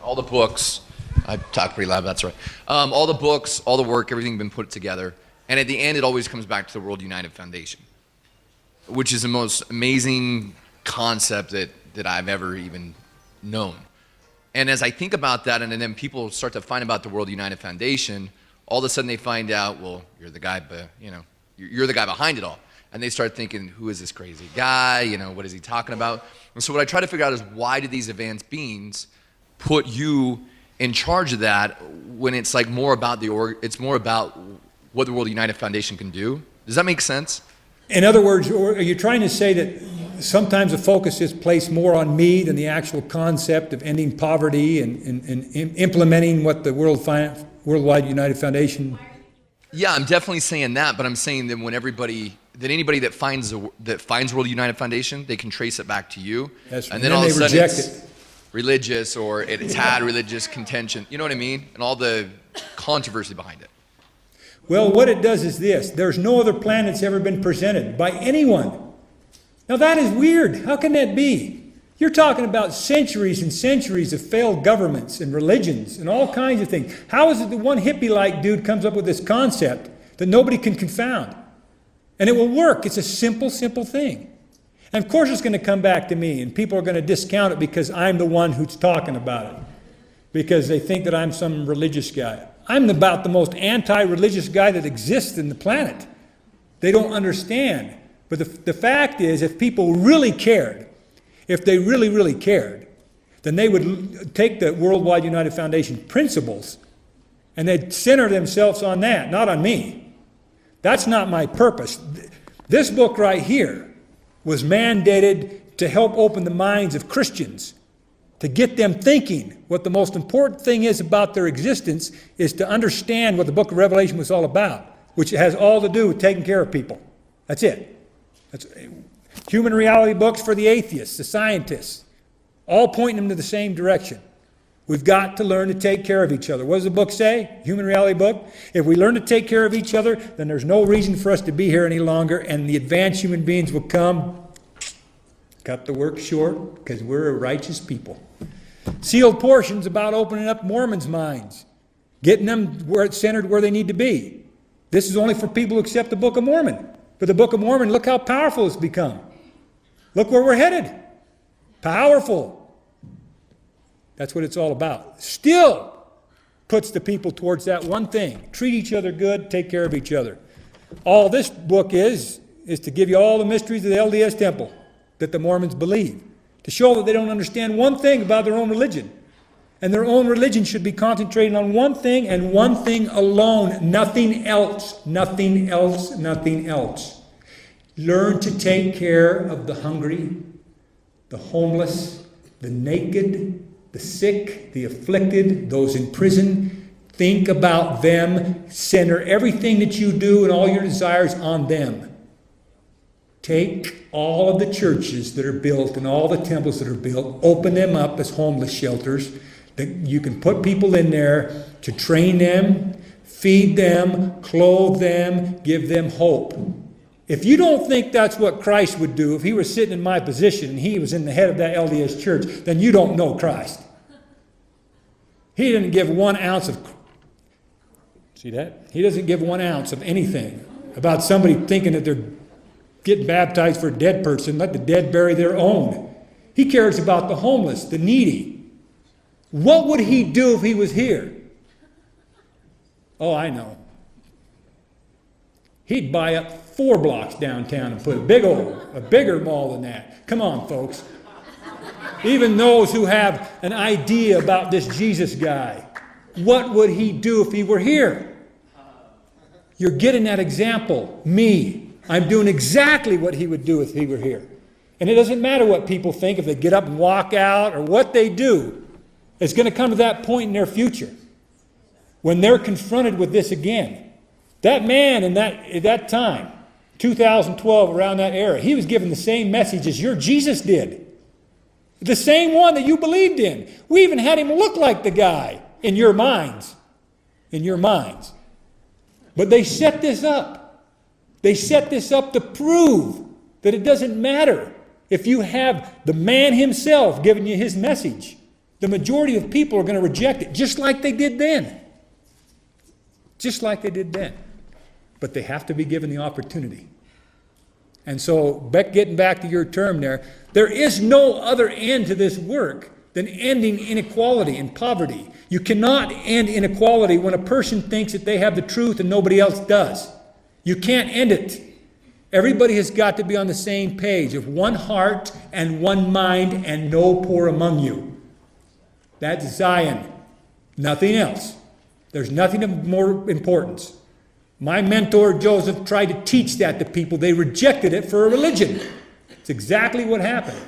all the books. I talk pretty loud, that's right. All the books, all the work, everything been put together. And at the end, it always comes back to the World United Foundation, which is the most amazing concept that I've ever even known. And as I think about that, and then people start to find about the World United Foundation, all of a sudden they find out, well, you're the guy, you're the guy behind it all. And they start thinking, who is this crazy guy? What is he talking about? And so what I try to figure out is, why do these advanced beings put you in charge of that when it's like more about it's more about what the World United Foundation can do? Does that make sense? In other words, are you trying to say that sometimes the focus is placed more on me than the actual concept of ending poverty and implementing what the Worldwide United Foundation? Yeah, I'm definitely saying that, but I'm saying that when anybody that finds World United Foundation, they can trace it back to you. That's right. And then all of a sudden reject it's it. Religious, or it's had religious contention. You know what I mean? And all the controversy behind it. Well, what it does is this. There's no other plan that's ever been presented by anyone. Now that is weird. How can that be? You're talking about centuries and centuries of failed governments and religions and all kinds of things. How is it that one hippie-like dude comes up with this concept that nobody can confound? And it will work. It's a simple, simple thing. And of course it's going to come back to me, and people are going to discount it because I'm the one who's talking about it, because they think that I'm some religious guy. I'm about the most anti-religious guy that exists in the planet. They don't understand. But the fact is, if people really cared, if they really, really cared, then they would take the Worldwide United Foundation principles and they'd center themselves on that, not on me. That's not my purpose. This book right here was mandated to help open the minds of Christians, to get them thinking what the most important thing is about their existence is to understand what the book of Revelation was all about, which has all to do with taking care of people. That's it. That's human reality books for the atheists, the scientists, all pointing them to the same direction. We've got to learn to take care of each other. What does the book say? Human reality book. If we learn to take care of each other, then there's no reason for us to be here any longer, and the advanced human beings will come, cut the work short, because we're a righteous people. Sealed portions about opening up Mormons' minds, getting them where it's centered where they need to be. This is only for people who accept the Book of Mormon. But the Book of Mormon, look how powerful it's become. Look where we're headed. Powerful. That's what it's all about. Still puts the people towards that one thing. Treat each other good, take care of each other. All this book is to give you all the mysteries of the LDS temple that the Mormons believe, to show that they don't understand one thing about their own religion. And their own religion should be concentrating on one thing and one thing alone, nothing else, nothing else, nothing else. Learn to take care of the hungry, the homeless, the naked, the sick, the afflicted, those in prison. Think about them. Center everything that you do and all your desires on them. Take all of the churches that are built and all the temples that are built, open them up as homeless shelters. That you can put people in there to train them, feed them, clothe them, give them hope. If you don't think that's what Christ would do if he was sitting in my position and he was in the head of that LDS church, then you don't know Christ. He didn't give 1 ounce of... See that? He doesn't give 1 ounce of anything about somebody thinking that they're getting baptized for a dead person. Let the dead bury their own. He cares about the homeless, the needy. What would he do if he was here? Oh, I know. He'd buy up 4 blocks downtown and put a bigger mall than that. Come on, folks. Even those who have an idea about this Jesus guy, what would he do if he were here? You're getting that example. Me. I'm doing exactly what he would do if he were here. And it doesn't matter what people think, if they get up and walk out or what they do. It's going to come to that point in their future when they're confronted with this again. That man in that time, 2012, around that era, he was given the same message as your Jesus did. The same one that you believed in. We even had him look like the guy in your minds. In your minds. But they set this up. They set this up to prove that it doesn't matter if you have the man himself giving you his message. The majority of people are going to reject it, just like they did then. Just like they did then. But they have to be given the opportunity. And so, getting back to your term there is no other end to this work than ending inequality and poverty. You cannot end inequality when a person thinks that they have the truth and nobody else does. You can't end it. Everybody has got to be on the same page of one heart and one mind and no poor among you. That's Zion. Nothing else. There's nothing of more importance. My mentor, Joseph, tried to teach that to people. They rejected it for a religion. It's exactly what happened.